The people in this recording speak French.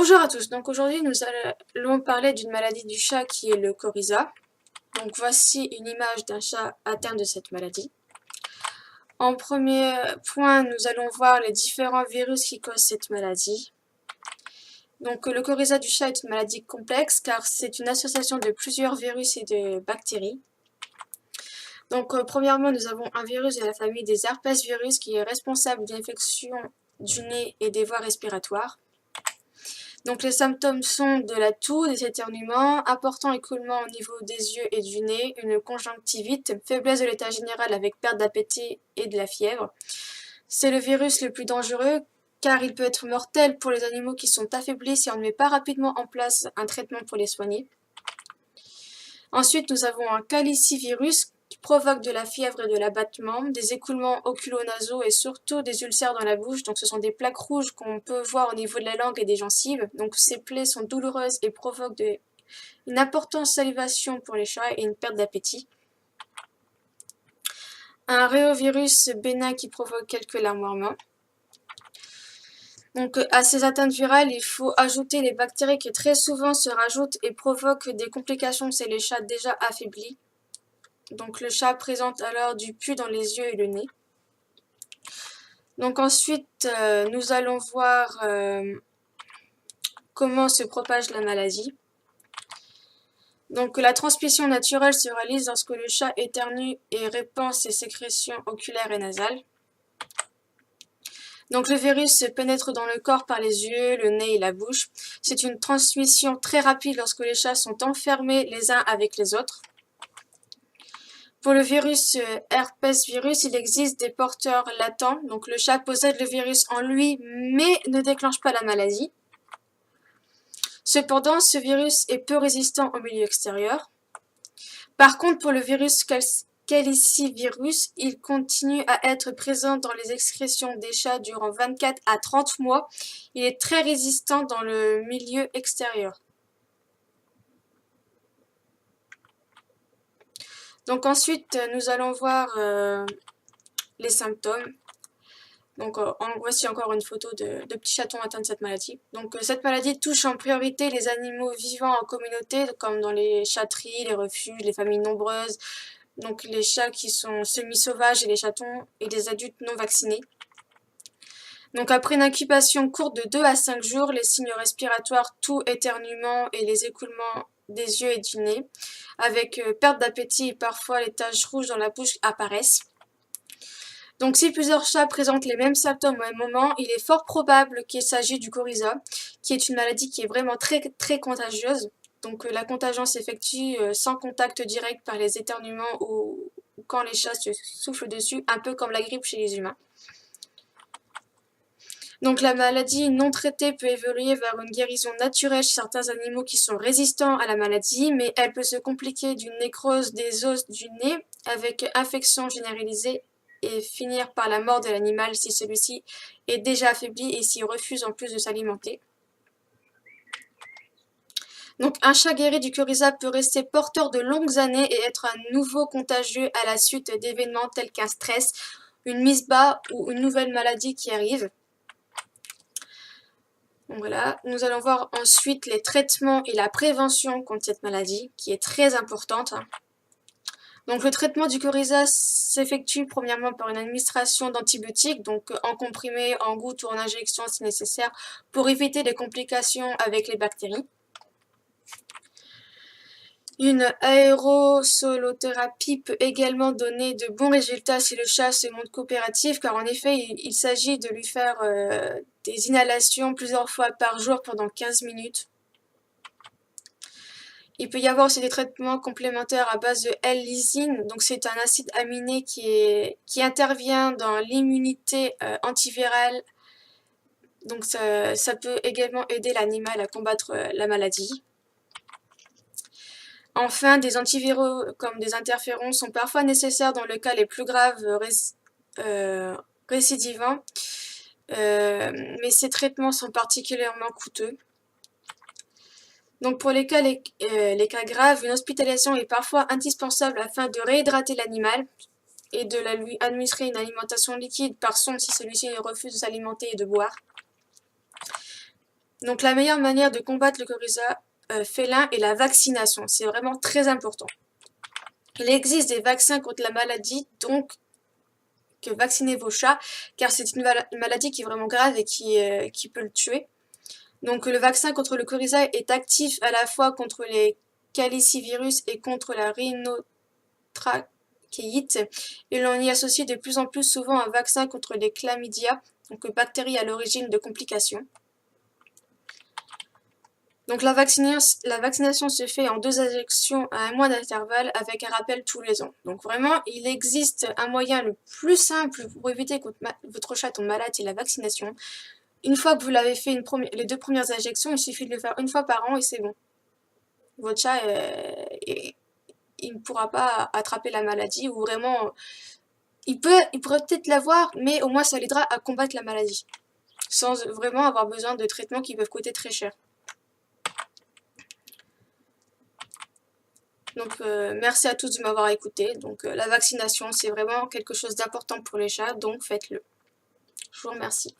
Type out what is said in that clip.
Bonjour à tous, donc aujourd'hui nous allons parler d'une maladie du chat qui est le coryza. Donc voici une image d'un chat atteint de cette maladie. En premier point, nous allons voir les différents virus qui causent cette maladie. Donc le coryza du chat est une maladie complexe car c'est une association de plusieurs virus et de bactéries. Donc premièrement, nous avons un virus de la famille des herpesvirus qui est responsable d'une infection du nez et des voies respiratoires. Donc les symptômes sont de la toux, des éternuements, important écoulement au niveau des yeux et du nez, une conjonctivite, faiblesse de l'état général avec perte d'appétit et de la fièvre. C'est le virus le plus dangereux car il peut être mortel pour les animaux qui sont affaiblis si on ne met pas rapidement en place un traitement pour les soigner. Ensuite, nous avons un calicivirus qui provoque de la fièvre et de l'abattement, des écoulements oculonasaux et surtout des ulcères dans la bouche. Donc ce sont des plaques rouges qu'on peut voir au niveau de la langue et des gencives. Donc ces plaies sont douloureuses et provoquent une importante salivation pour les chats et une perte d'appétit. Un réovirus bénin qui provoque quelques larmoiements. Donc à ces atteintes virales, il faut ajouter les bactéries qui très souvent se rajoutent et provoquent des complications chez les chats déjà affaiblis. Donc le chat présente alors du pus dans les yeux et le nez. Donc ensuite, nous allons voir comment se propage la maladie. Donc la transmission naturelle se réalise lorsque le chat éternue et répand ses sécrétions oculaires et nasales. Donc le virus se pénètre dans le corps par les yeux, le nez et la bouche. C'est une transmission très rapide lorsque les chats sont enfermés les uns avec les autres. Pour le virus herpesvirus, il existe des porteurs latents. Donc le chat possède le virus en lui, mais ne déclenche pas la maladie. Cependant, ce virus est peu résistant au milieu extérieur. Par contre, pour le virus calicivirus, il continue à être présent dans les excrétions des chats durant 24 à 30 mois. Il est très résistant dans le milieu extérieur. Donc ensuite, nous allons voir les symptômes. Donc voici encore une photo de petits chatons atteints de cette maladie. Donc cette maladie touche en priorité les animaux vivant en communauté, comme dans les chatteries, les refuges, les familles nombreuses, donc les chats qui sont semi-sauvages et les chatons et les adultes non vaccinés. Donc après une incubation courte de 2 à 5 jours, les signes respiratoires, toux, éternuement et les écoulements des yeux et du nez, avec perte d'appétit et parfois les taches rouges dans la bouche apparaissent. Donc si plusieurs chats présentent les mêmes symptômes au même moment, il est fort probable qu'il s'agit du coryza, qui est une maladie qui est vraiment très contagieuse. Donc la contagion s'effectue sans contact direct par les éternuements ou quand les chats se soufflent dessus, un peu comme la grippe chez les humains. Donc la maladie non traitée peut évoluer vers une guérison naturelle chez certains animaux qui sont résistants à la maladie, mais elle peut se compliquer d'une nécrose des os du nez avec infection généralisée et finir par la mort de l'animal si celui-ci est déjà affaibli et s'il refuse en plus de s'alimenter. Donc un chat guéri du coryza peut rester porteur de longues années et être à nouveau contagieux à la suite d'événements tels qu'un stress, une mise bas ou une nouvelle maladie qui arrive. Donc voilà, nous allons voir ensuite les traitements et la prévention contre cette maladie qui est très importante. Donc le traitement du coryza s'effectue premièrement par une administration d'antibiotiques, donc en comprimé, en gouttes ou en injection si nécessaire, pour éviter les complications avec les bactéries. Une aérosolothérapie peut également donner de bons résultats si le chat se montre coopératif, car en effet, il s'agit de lui faire des inhalations plusieurs fois par jour pendant 15 minutes. Il peut y avoir aussi des traitements complémentaires à base de L-lysine, donc c'est un acide aminé qui intervient dans l'immunité antivirale, donc ça peut également aider l'animal à combattre la maladie. Enfin, des antiviraux comme des interférons sont parfois nécessaires dans le cas les plus graves récidivants, mais ces traitements sont particulièrement coûteux. Donc pour les cas graves, une hospitalisation est parfois indispensable afin de réhydrater l'animal et de lui administrer une alimentation liquide par sonde si celui-ci refuse de s'alimenter et de boire. Donc la meilleure manière de combattre le coryza félin est la vaccination. C'est vraiment très important. Il existe des vaccins contre la maladie, donc que vaccinez vos chats, car c'est une maladie qui est vraiment grave et qui peut le tuer. Donc le vaccin contre le coryza est actif à la fois contre les calicivirus et contre la rhinotrachéite, et l'on y associe de plus en plus souvent un vaccin contre les chlamydia, donc bactéries à l'origine de complications. Donc la vaccination se fait en 2 injections à 1 mois d'intervalle avec un rappel tous les ans. Donc vraiment, il existe un moyen le plus simple pour éviter que votre chat tombe malade, c'est la vaccination. Une fois que vous l'avez fait les 2 premières injections, il suffit de le faire 1 fois par an et c'est bon. Votre chat, il ne pourra pas attraper la maladie ou vraiment... Il pourrait peut-être l'avoir, mais au moins ça l'aidera à combattre la maladie. Sans vraiment avoir besoin de traitements qui peuvent coûter très cher. Donc merci à tous de m'avoir écouté. Donc la vaccination, c'est vraiment quelque chose d'important pour les chats, donc faites-le. Je vous remercie.